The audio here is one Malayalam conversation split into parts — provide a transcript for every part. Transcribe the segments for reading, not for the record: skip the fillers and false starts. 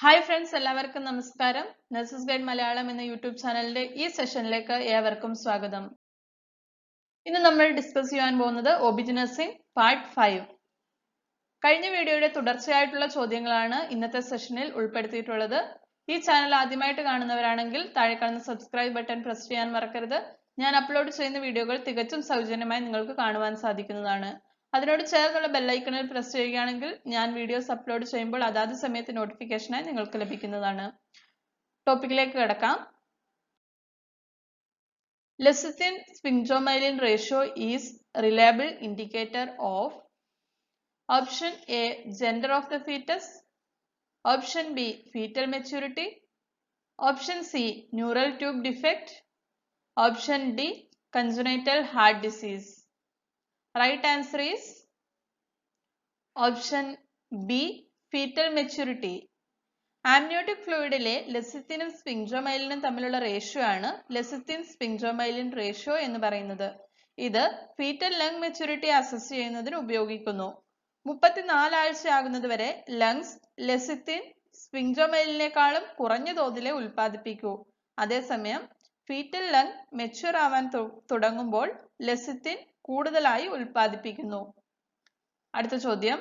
ഹായ് ഫ്രണ്ട്സ്, എല്ലാവർക്കും നമസ്കാരം. നഴ്സസ് ഗൈഡ് മലയാളം എന്ന യൂട്യൂബ് ചാനലിന്റെ ഈ സെഷനിലേക്ക് ഏവർക്കും സ്വാഗതം. ഇന്ന് നമ്മൾ ഡിസ്കസ് ചെയ്യാൻ പോകുന്നത് ഒബിജി നഴ്സിംഗ് പാർട്ട് 5. കഴിഞ്ഞ വീഡിയോയുടെ തുടർച്ചയായിട്ടുള്ള ചോദ്യങ്ങളാണ് ഇന്നത്തെ സെഷനിൽ ഉൾപ്പെടുത്തിയിട്ടുള്ളത്. ഈ ചാനൽ ആദ്യമായിട്ട് കാണുന്നവരാണെങ്കിൽ താഴെ കാണുന്ന സബ്സ്ക്രൈബ് ബട്ടൺ പ്രസ് ചെയ്യാൻ മറക്കരുത്. ഞാൻ അപ്ലോഡ് ചെയ്യുന്ന വീഡിയോകൾ തികച്ചും സൗജന്യമായി നിങ്ങൾക്ക് കാണുവാൻ സാധിക്കുന്നതാണ്. അതിനോട് ചേർന്നുള്ള ബെല്ലൈക്കണിൽ പ്രസ് ചെയ്യുകയാണെങ്കിൽ ഞാൻ വീഡിയോസ് അപ്ലോഡ് ചെയ്യുമ്പോൾ അതാത് സമയത്ത് നോട്ടിഫിക്കേഷനായി നിങ്ങൾക്ക് ലഭിക്കുന്നതാണ്. ടോപ്പിക്കിലേക്ക് കിടക്കാം. Lecithin sphingomyelin ratio is reliable indicator of option A gender of the fetus, option B fetal maturity, option C neural tube defect, option D congenital heart disease. Right answer is option B fetal maturity. Amniotic ഫ്ലൂയിഡിലെ ലെസിത്തിനും സ്ഫിങ്ക്റ്റോമൈലിനും തമ്മിലുള്ള റേഷ്യോ ആണ് ലെസിത്തിൻ സ്ഫിങ്ക്റ്റോമൈലിൻ റേഷ്യോ എന്ന് പറയുന്നത്. ഇത് ഫീറ്റൽ ലങ് മെച്യൂരിറ്റി അസസ് ചെയ്യുന്നതിന് ഉപയോഗിക്കുന്നു. 34 ആഴ്ചയാകുന്നത് വരെ ലങ്സ് ലെസിത്തിൻ സ്ഫിങ്ക്റ്റോമൈലിനേക്കാളും കുറഞ്ഞ തോതിലെ ഉൽപ്പാദിപ്പിക്കൂ. അതേസമയം ഫീറ്റൽ ലങ് മെച്യൂർ ആവാൻ തുടങ്ങുമ്പോൾ ലെസിത്തിൻ കൂടുതലായി ഉൽപ്പാദിപ്പിക്കുന്നു. അടുത്ത ചോദ്യം.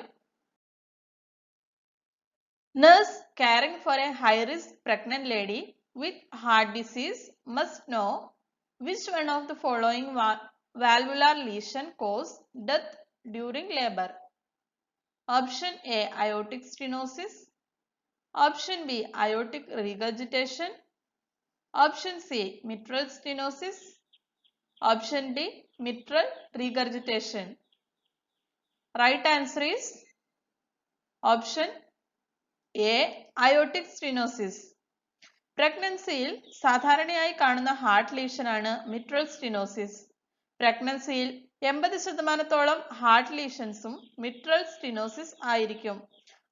Nurse caring for a high-risk pregnant lady with heart disease must know which one of the following valvular lesion cause death during labor. Option A aortic stenosis, option B aortic regurgitation, option C mitral stenosis, option D mitral regurgitation. Right answer is option A aortic stenosis. പ്രഗ്നൻസിയിൽ സാധാരണയായി കാണുന്ന ഹാർട്ട് ലീഷൻ ആണ് മിട്രൽ സ്റ്റിനോസിസ്. പ്രഗ്നൻസിയിൽ 80% ഹാർട്ട് ലീഷൻസും മിട്രൽ സ്റ്റിനോസിസ് ആയിരിക്കും.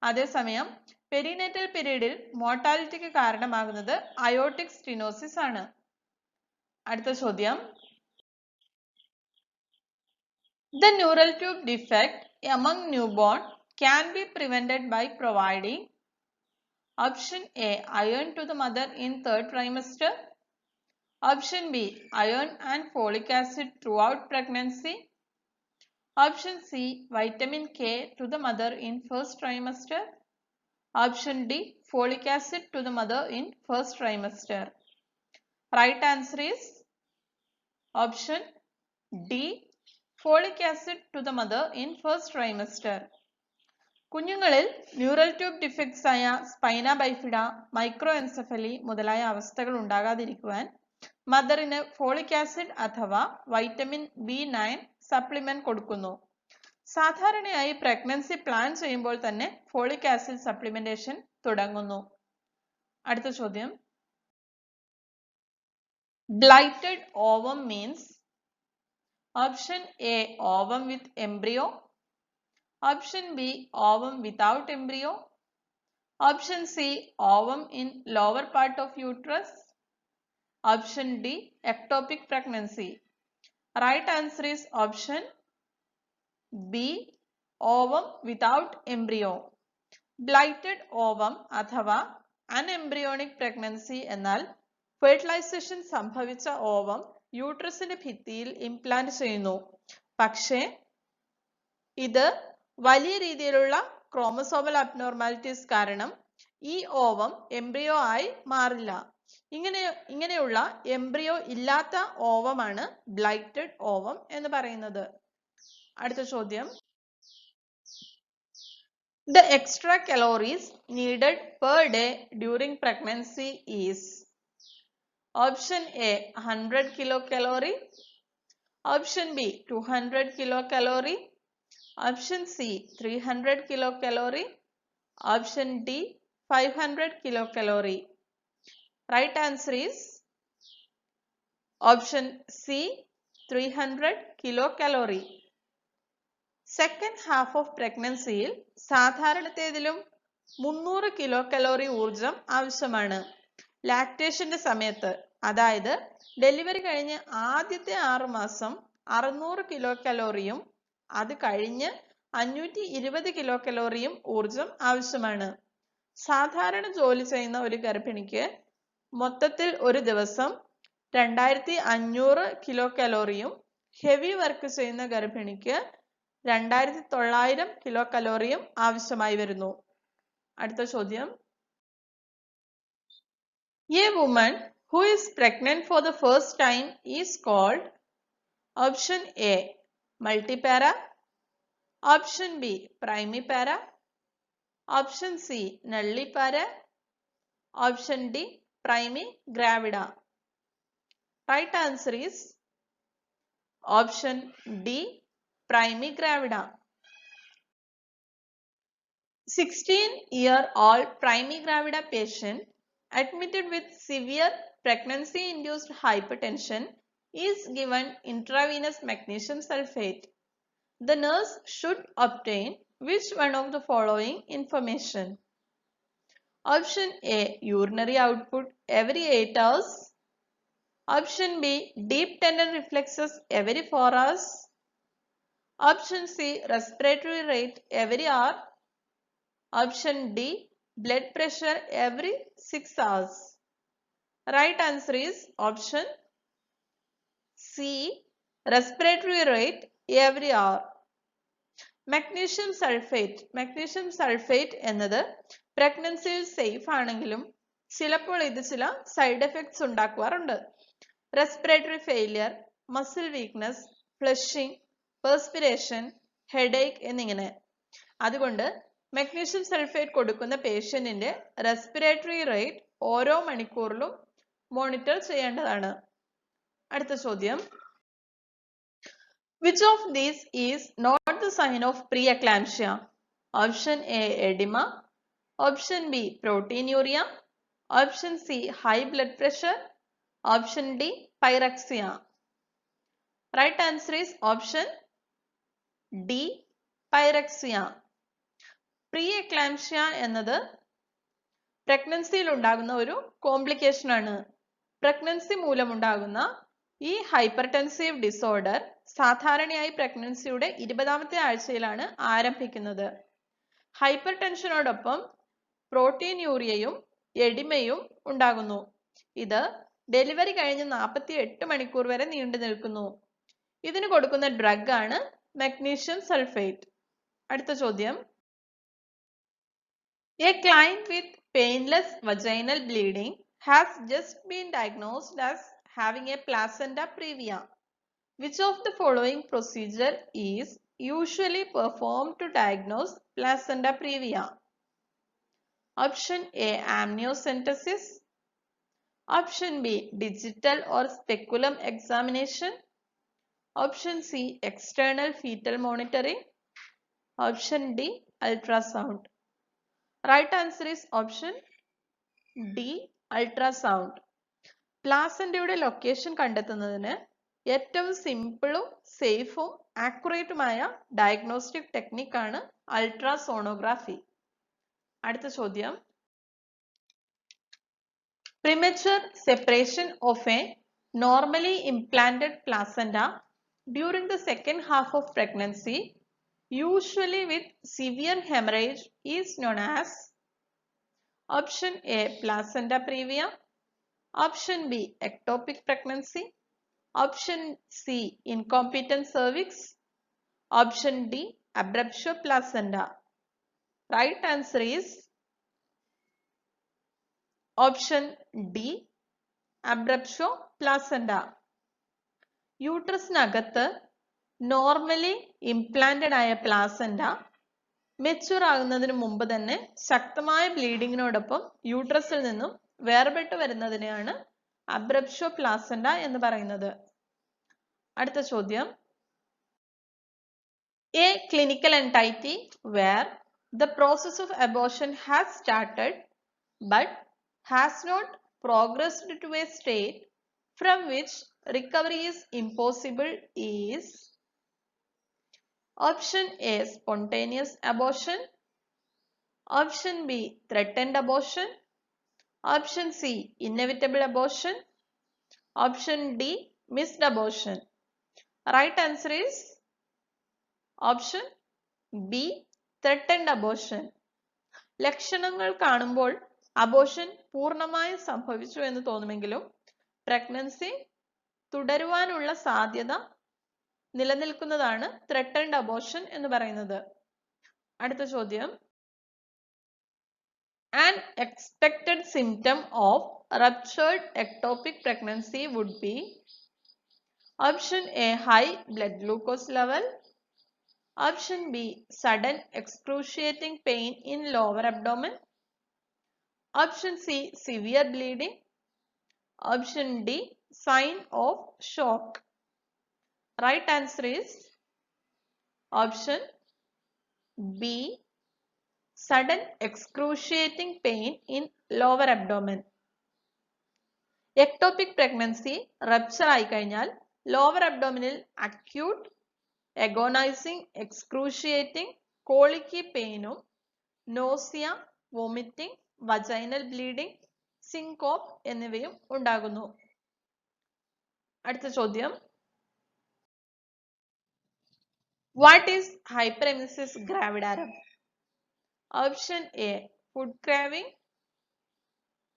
അതേസമയം പെരിനേറ്റൽ പീരീഡിൽ മോർട്ടാലിറ്റിക്ക് കാരണമാകുന്നത് അയോർട്ടിക് സ്റ്റിനോസിസ് ആണ്. അടുത്ത ചോദ്യം. The neural tube defect among newborn can be prevented by providing option A iron to the mother in 3rd trimester, option B iron and folic acid throughout pregnancy, option C vitamin K to the mother in 1st trimester, option D folic acid to the mother in 1st trimester. Right answer is option D folic acid to the mother in 1st trimester. കുഞ്ഞുങ്ങളിൽ ന്യൂറൽ ട്യൂബ് ഡിഫെക്ട്സ് ആയ സ്പൈന ബൈഫിഡ, മൈക്രോ എൻസെഫലി മുതലായ അവസ്ഥകൾ ഉണ്ടാകാതിരിക്കുവാൻ മദറിന് ഫോളിക് ആസിഡ് അഥവാ വൈറ്റമിൻ B9 സപ്ലിമെന്റ് കൊടുക്കുന്നു. സാധാരണയായി പ്രഗ്നൻസി പ്ലാൻ ചെയ്യുമ്പോൾ തന്നെ ഫോളിക് ആസിഡ് സപ്ലിമെന്റേഷൻ തുടങ്ങുന്നു. അടുത്ത ചോദ്യം. Blighted ovum means option A ovum with embryo, option B ovum without embryo, option C ovum in lower part of uterus, option D ectopic pregnancy. Right answer is option B ovum without embryo. Blighted ovum അഥവാ അൺഎംബ്രിയോണിക് പ്രഗ്നൻസി എന്നാൽ ഫെർട്ടിലൈസേഷൻ സംഭവിച്ച ഓവം യൂട്രസിന്റെ ഭിത്തിയിൽ ഇംപ്ലാന്റ് ചെയ്യുന്നു. പക്ഷേ ഇത് വലിയ രീതിയിലുള്ള ക്രോമസോമൽ അബ്നോർമാലിറ്റീസ് കാരണം ഈ ഓവം എംബ്രിയോ ആയി മാറില്ല. ഇങ്ങനെയുള്ള എംബ്രിയോ ഇല്ലാത്ത ഓവമാണ് ബ്ലൈറ്റഡ് ഓവം എന്ന് പറയുന്നത്. അടുത്ത ചോദ്യം. The extra calories needed per day during pregnancy is option A 100 kilocalorie, option B 200 kilocalorie, option C 300 kilocalorie, option D 500 kilocalorie. Right answer is option C 300 kilocalorie. Second half of പ്രഗ്നൻസിയിൽ സാധാരണത്തേതിലും 300 കിലോ കലോറി ഊർജം ആവശ്യമാണ്. ലാക്ടേഷന്റെ സമയത്ത്, അതായത് ഡെലിവറി കഴിഞ്ഞ് ആദ്യത്തെ 6 മാസം 600 കിലോ കലോറിയും അത് കഴിഞ്ഞ് 520 കിലോ കലോറിയും ഊർജം ആവശ്യമാണ്. സാധാരണ ജോലി ചെയ്യുന്ന ഒരു ഗർഭിണിക്ക് മൊത്തത്തിൽ ഒരു ദിവസം 2500 കിലോ കലോറിയും ഹെവി വർക്ക് ചെയ്യുന്ന ഗർഭിണിക്ക് 2900 കിലോ കലോറിയും ആവശ്യമായി വരുന്നു. അടുത്ത ചോദ്യം. A woman who is pregnant for the first time is called option A multipara, option B primipara, option C nullipara, option D primigravida. Right answer is option D primigravida. 16-year-old primigravida patient admitted with severe pregnancy-induced hypertension is given intravenous magnesium sulfate. The nurse should obtain which one of the following information? Option A urinary output every 8 hours. Option B deep tendon reflexes every 4 hours. Option C respiratory rate every hour. Option D blood pressure every 6 hours. Right answer is option C respiratory rate every hour. Magnesium sulfate എന്നത് പ്രഗ്നൻസിയിൽ സേഫ് ആണെങ്കിലും ചിലപ്പോൾ ഇത് ചില സൈഡ് എഫക്ട്സ് ഉണ്ടാക്കാറുണ്ട്. Respiratory failure, muscle weakness, flushing, perspiration, headache എന്നിങ്ങനെ. അതുകൊണ്ട് മഗ്നീഷ്യം സൾഫേറ്റ് കൊടുക്കുന്ന പേഷ്യന്റിന്റെ റെസ്പിറേറ്ററി റേറ്റ് ഓരോ മണിക്കൂറിലും മോണിറ്റർ ചെയ്യേണ്ടതാണ്. അടുത്ത ചോദ്യം. Which of these is not the sign of preeclampsia? Option A edema, option B proteinuria, option C high blood pressure, option D pyrexia. Right answer is option D pyrexia. Preeclampsia എന്നത് പ്രഗ്നൻസിയിൽ ഉണ്ടാകുന്ന ഒരു കോംപ്ലിക്കേഷൻ ആണ്. പ്രഗ്നൻസി മൂലമുണ്ടാകുന്ന ഈ ഹൈപ്പർടെൻസീവ് ഡിസോർഡർ സാധാരണയായി പ്രഗ്നൻസിയുടെ 20ാമത്തെ ആഴ്ചയിലാണ് ആരംഭിക്കുന്നത്. ഹൈപ്പർ ടെൻഷനോടൊപ്പം പ്രോട്ടീൻയൂറിയയും എഡിമയും ഉണ്ടാകുന്നു. ഇത് ഡെലിവറി കഴിഞ്ഞ് 48 മണിക്കൂർ വരെ നീണ്ടു നിൽക്കുന്നു. ഇതിന് കൊടുക്കുന്ന ഡ്രഗ് ആണ് മഗ്നീഷ്യം സൾഫേറ്റ്. അടുത്ത ചോദ്യം. A client with painless vaginal bleeding has just been diagnosed as having a placenta previa. Which of the following procedure is usually performed to diagnose placenta previa? Option A amniocentesis, option B digital or speculum examination, option C external fetal monitoring, option D ultrasound. Right answer is option D ultrasound. പ്ലാസന്റയുടെ ലൊക്കേഷൻ കണ്ടെത്തുന്നതിന് ഏറ്റവും സിമ്പിളും സേഫും ആക്യുറേറ്റുമായ ഡയഗ്നോസ്റ്റിക് ടെക്നിക്കാണ് അൾട്രാസോണോഗ്രാഫി. അടുത്ത ചോദ്യം. Premature separation of A normally implanted placenta during the second half of pregnancy usually with severe hemorrhage is known as option A placenta previa, option B ectopic pregnancy, option C incompetent cervix, option D abruptio placenta. Right answer is option D abruptio placenta. യൂട്രസിനകത്ത് നോർമലി ഇംപ്ലാന്റഡ് ആയ പ്ലാസന്റ മെച്യൂർ ആകുന്നതിന് മുമ്പ് തന്നെ ശക്തമായ ബ്ലീഡിങ്ങിനോടൊപ്പം യൂട്രസിൽ നിന്നും വേർപെട്ട് വരുന്നതിനെയാണ് അബ്രപ്ഷ്യോ പ്ലാസന്റ എന്ന് പറയുന്നത്. അടുത്ത ചോദ്യം. A clinical entity where the process of abortion has started but has not progressed to a state from which recovery is impossible is option A spontaneous abortion, option B threatened abortion, option C inevitable abortion, option D missed abortion. Right answer is option B threatened abortion. ലക്ഷണങ്ങൾ കാണുമ്പോൾ അബോർഷൻ പൂർണ്ണമായും സംഭവിച്ചു എന്ന് തോന്നുമെങ്കിലും പ്രഗ്നൻസി തുടരുവാനുള്ള സാധ്യത നിലനിൽക്കുന്നതാണ് ത്രെട്ടൻഡ് അബോർഷൻ എന്ന് പറയുന്നത്. അടുത്ത ചോദ്യം, an expected symptom of ruptured ectopic pregnancy would be option A, high blood glucose level, option B, sudden excruciating pain in lower abdomen, option C, severe bleeding, option D, sign of shock. Right answer is option B, sudden excruciating pain in lower abdomen. Ectopic pregnancy rupture ആയി കഴിഞ്ഞാൽ ലോവർ അബ്ഡോമിനിൽ അക്യൂട്ട് എഗോണൈസിങ് എക്സ്ക്രൂഷിയേറ്റിംഗ് കോളിക്കി പെയിനും nausea, vomiting, vaginal bleeding, syncope എന്നിവയും ഉണ്ടാകുന്നു. അടുത്ത ചോദ്യം, what is hyperemesis gravidarum? Option A, food craving,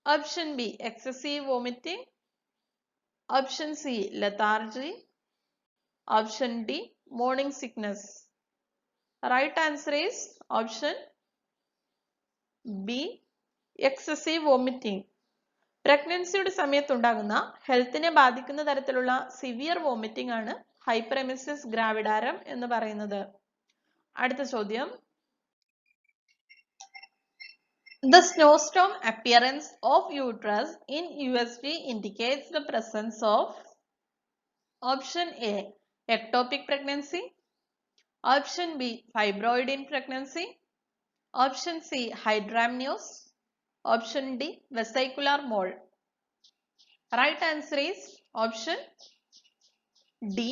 option B, excessive vomiting, option C, lethargy, option D, morning sickness. Right answer is option B, excessive vomiting. പ്രഗ്നൻസിയുടെ സമയത്തുണ്ടാകുന്ന ഹെൽത്തിനെ ബാധിക്കുന്ന തരത്തിലുള്ള സിവിയർ വോമിറ്റിംഗ് ആണ് ഹൈപ്പറെമിസിസ് ഗ്രാവിഡാരം എന്ന് പറയുന്നത്. അടുത്ത ചോദ്യം, the snowstorm appearance of uterus in USG indicates the presence of option A, ectopic pregnancy, option B, fibroid in pregnancy, option C, hydramnios, option D, vesicular mole. Right answer is option D,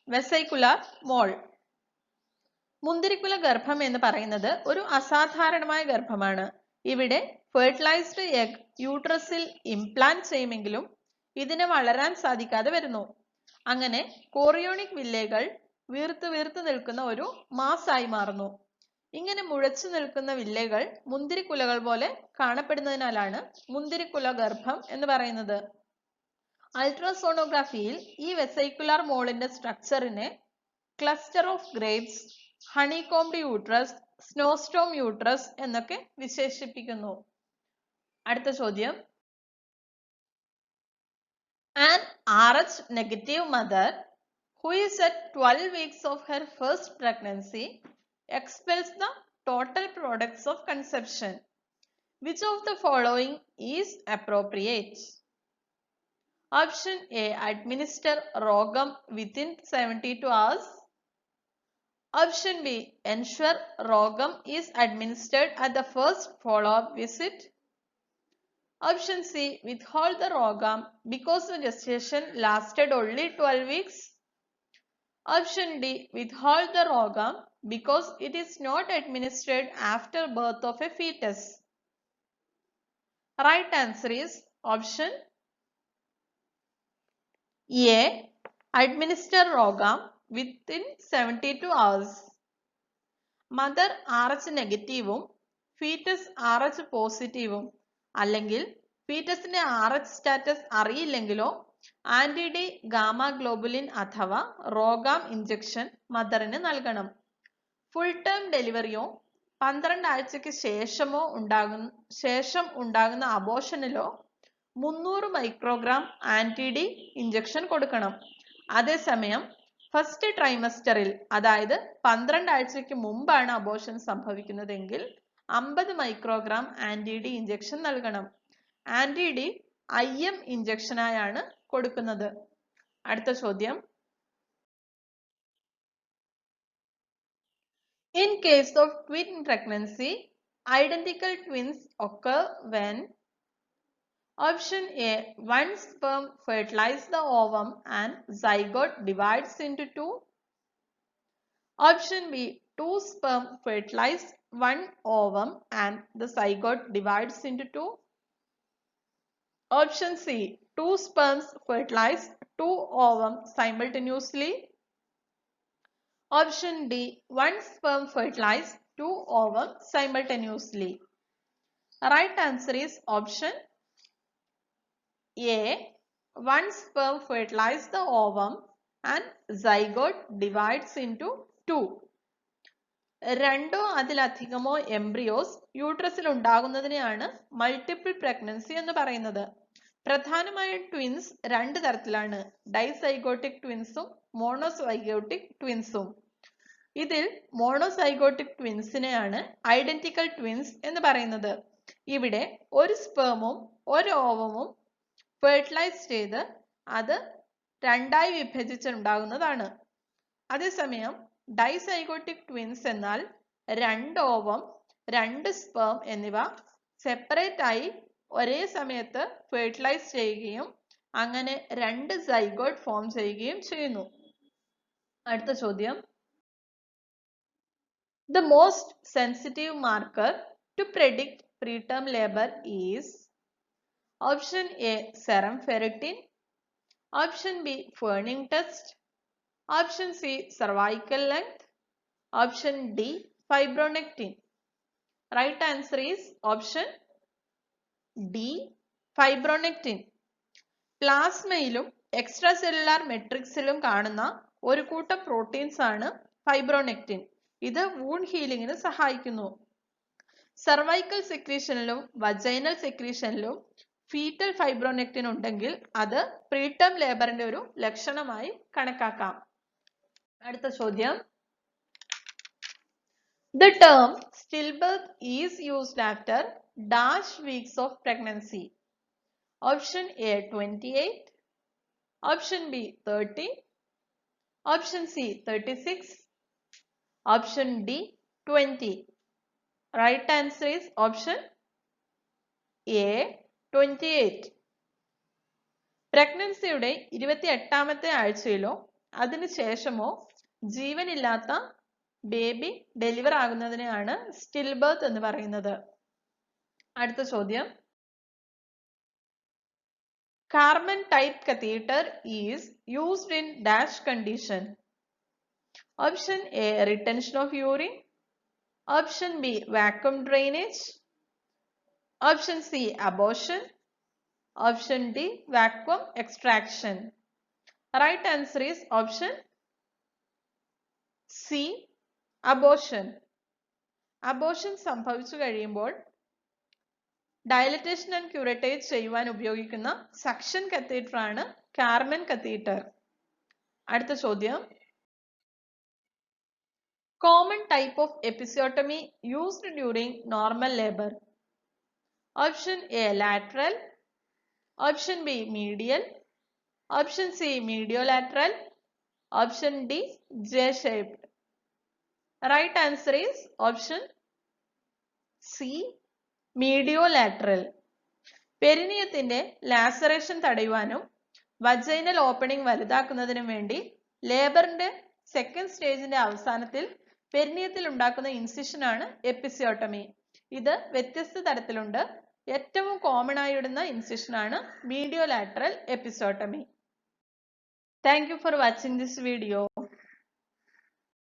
vesicular mole. മുന്തിരിക്കുല ഗർഭം എന്ന് പറയുന്നത് ഒരു അസാധാരണമായ ഗർഭമാണ്. ഇവിടെ ഫെർട്ടിലൈസ്ഡ് എഗ് യൂട്രസിൽ ഇംപ്ലാന്റ് ചെയ്യുമെങ്കിലും ഇതിന് വളരാൻ സാധിക്കാതെ വരുന്നു. അങ്ങനെ കോറിയോണിക് വില്ലകൾ വീർത്ത് നിൽക്കുന്ന ഒരു മാസായി മാറുന്നു. ഇങ്ങനെ മുഴച്ചു നിൽക്കുന്ന വില്ലകൾ മുന്തിരിക്കുലകൾ പോലെ കാണപ്പെടുന്നതിനാലാണ് മുന്തിരിക്കുല ഗർഭം എന്ന് പറയുന്നത്. അൾട്രാസോണോഗ്രാഫിയിൽ ഈ വെസൈക്കുലാർ മോളിന്റെ സ്ട്രക്ചറിനെ cluster of grapes, honeycombed uterus, snowstorm uterus എന്നൊക്കെ വിശേഷിപ്പിക്കുന്നു. അടുത്ത ചോദ്യം, an RH negative mother who is at 12 weeks of her first pregnancy expels the total products of conception. Which of the following is appropriate? Option A, administer Rogam within 72 hours. Option B, ensure Rogam is administered at the first follow-up visit. Option C, withhold the Rogam because the gestation lasted only 12 weeks. Option D, withhold the Rogam because it is not administered after birth of a fetus. Right answer is option A, administer Rogam within 72 hours. Mother RH നെഗറ്റീവും ഫീറ്റസ് RH പോസിറ്റീവും അല്ലെങ്കിൽ ഫീറ്റസിന്റെ RH സ്റ്റാറ്റസ് അറിയില്ലെങ്കിലോ ആന്റി ഡി ഗാമ ഗ്ലോബുലിൻ അഥവാ റോഗാം ഇഞ്ചക്ഷൻ മദറിന് നൽകണം. ഫുൾ ടേം ഡെലിവറിയോ 12 ആഴ്ചയ്ക്ക് ശേഷം ഉണ്ടാകുന്ന അബോർഷനിലോ 300 മൈക്രോഗ്രാം ആന്റി ഡി ഇഞ്ചക്ഷൻ കൊടുക്കണം. അതേസമയം ഫസ്റ്റ് ട്രൈമസ്റ്ററിൽ, അതായത് 12 ആഴ്ചയ്ക്ക് മുമ്പാണ് അബോർഷൻ സംഭവിക്കുന്നതെങ്കിൽ 50 മൈക്രോഗ്രാം ആന്റി ഡി ഇഞ്ചക്ഷൻ നൽകണം. ആന്റി ഡി IM ഇഞ്ചക്ഷനായാണ് കൊടുക്കുന്നത്. അടുത്ത ചോദ്യം, in case of twin pregnancy, identical twins occur when option A, one sperm fertilizes the ovum and zygote divides into two. Option B, two sperm fertilize one ovum and the zygote divides into two. Option C, two sperms fertilize two ovum simultaneously. Option D, one sperm fertilize two ovum simultaneously. Right answer is option A. One sperm fertilizes the ovum and zygote divides into two. രണ്ടോ അതിലധികമോ എംബ്രിയോസ് യൂട്രസിൽ ഉണ്ടാകുന്നതിനെയാണ് മൾട്ടിപ്പിൾ പ്രഗ്നൻസി എന്ന് പറയുന്നത്. പ്രധാനമായും ട്വിൻസ് രണ്ട് തരത്തിലാണ്, ഡൈസൈഗോട്ടിക് ട്വിൻസും മോണോസൈഗോട്ടിക് ട്വിൻസും. ഇതിൽ മോണോസൈഗോട്ടിക് ട്വിൻസിനെയാണ് ഐഡന്റിക്കൽ ട്വിൻസ് എന്ന് പറയുന്നത്. ഇവിടെ ഒരു സ്പേമും ഒരു ഓവമും ഫെർട്ടിലൈസ് ചെയ്ത് അത് രണ്ടായി വിഭജിച്ചുണ്ടാകുന്നതാണ്. അതേസമയം ഡൈസൈഗോട്ടിക് ട്വിൻസ് എന്നാൽ രണ്ട് ഓവം, രണ്ട് സ്പേം എന്നിവ സെപ്പറേറ്റ് ആയി ഒരേ സമയത്ത് ഫെർട്ടിലൈസ് ചെയ്യുകയും അങ്ങനെ രണ്ട് സൈഗോട്ട് ഫോം ചെയ്യുകയും ചെയ്യുന്നു. അടുത്ത ചോദ്യം. The most sensitive marker to predict preterm labor is option A. serum ferritin, option B. Ferning test, option C. cervical length, option D. fibronectin. Right answer is option D. fibronectin. പ്ലാസ്മയിലും എക്സ്ട്രാ സെല്ലുലാർ മെട്രിക്സിലും കാണുന്ന ഒരു കൂട്ടം പ്രോട്ടീൻസ് ആണ് ഫൈബ്രോനെക്റ്റിൻ. ഇത് വൂണ്ട് ഹീലിംഗിന് സഹായിക്കുന്നു. സർവൈക്കൽ സെക്രീഷനിലും വജൈനൽ സെക്രീഷനിലും ഫീറ്റൽ ഫൈബ്രോനെക്റ്റിൻ ഉണ്ടെങ്കിൽ അത് പ്രീടേം ലേബറിന്റെ ഒരു ലക്ഷണമായി കണക്കാക്കാം. അടുത്ത ചോദ്യം. The term stillbirth is used after dash weeks of pregnancy. Option A 28, option B 30, option C 36, option D 20. Right answer is option A 28. പ്രഗ്നൻസിയുടെ 28ാമത്തെ ആഴ്ചയിലോ അതിനുശേഷമോ ജീവനില്ലാത്ത ബേബി ഡെലിവർ ആകുന്നതിനെയാണ് സ്റ്റിൽ ബർത്ത് എന്ന് പറയുന്നത്. അടുത്ത ചോദ്യം. Carmen type catheter is used in dash condition. Option A retention of urine, option B vacuum drainage, option C abortion, option D vacuum extraction. Right answer is option C abortion. Abortion സംഭവിച്ചു കഴിയുമ്പോൾ ഡയലറ്റേഷൻ ആൻഡ് ക്യൂറേറ്റേജ് ചെയ്യുവാൻ ഉപയോഗിക്കുന്ന സക്ഷൻ കത്തീറ്റർ ആണ് കാർമൻ കത്തീറ്റർ. അടുത്ത ചോദ്യം. Common type of episiotomy used during normal labour. Option A lateral, option B medial, option C mediolateral, option D J shaped. Right answer is option C mediolateral. പെരിനിയത്തിന്റെ ലാസറേഷൻ തടയുവാനും വജൈനൽ ഓപ്പണിംഗ് വലുതാക്കുന്നതിനും വേണ്ടി ലേബറിന്റെ സെക്കൻഡ് സ്റ്റേജിന്റെ അവസാനത്തിൽ പെരിനിയത്തിൽ ഉണ്ടാക്കുന്ന ഇൻസിഷൻ ആണ് എപ്പിസിയോട്ടമി. ഇത് വ്യത്യസ്ത തരത്തിലുണ്ട്. ഏറ്റവും കോമൺ ആയി ഇടുന്ന ഇൻസിഷൻ ആണ് mediolateral episiotomy. Thank you for watching this video.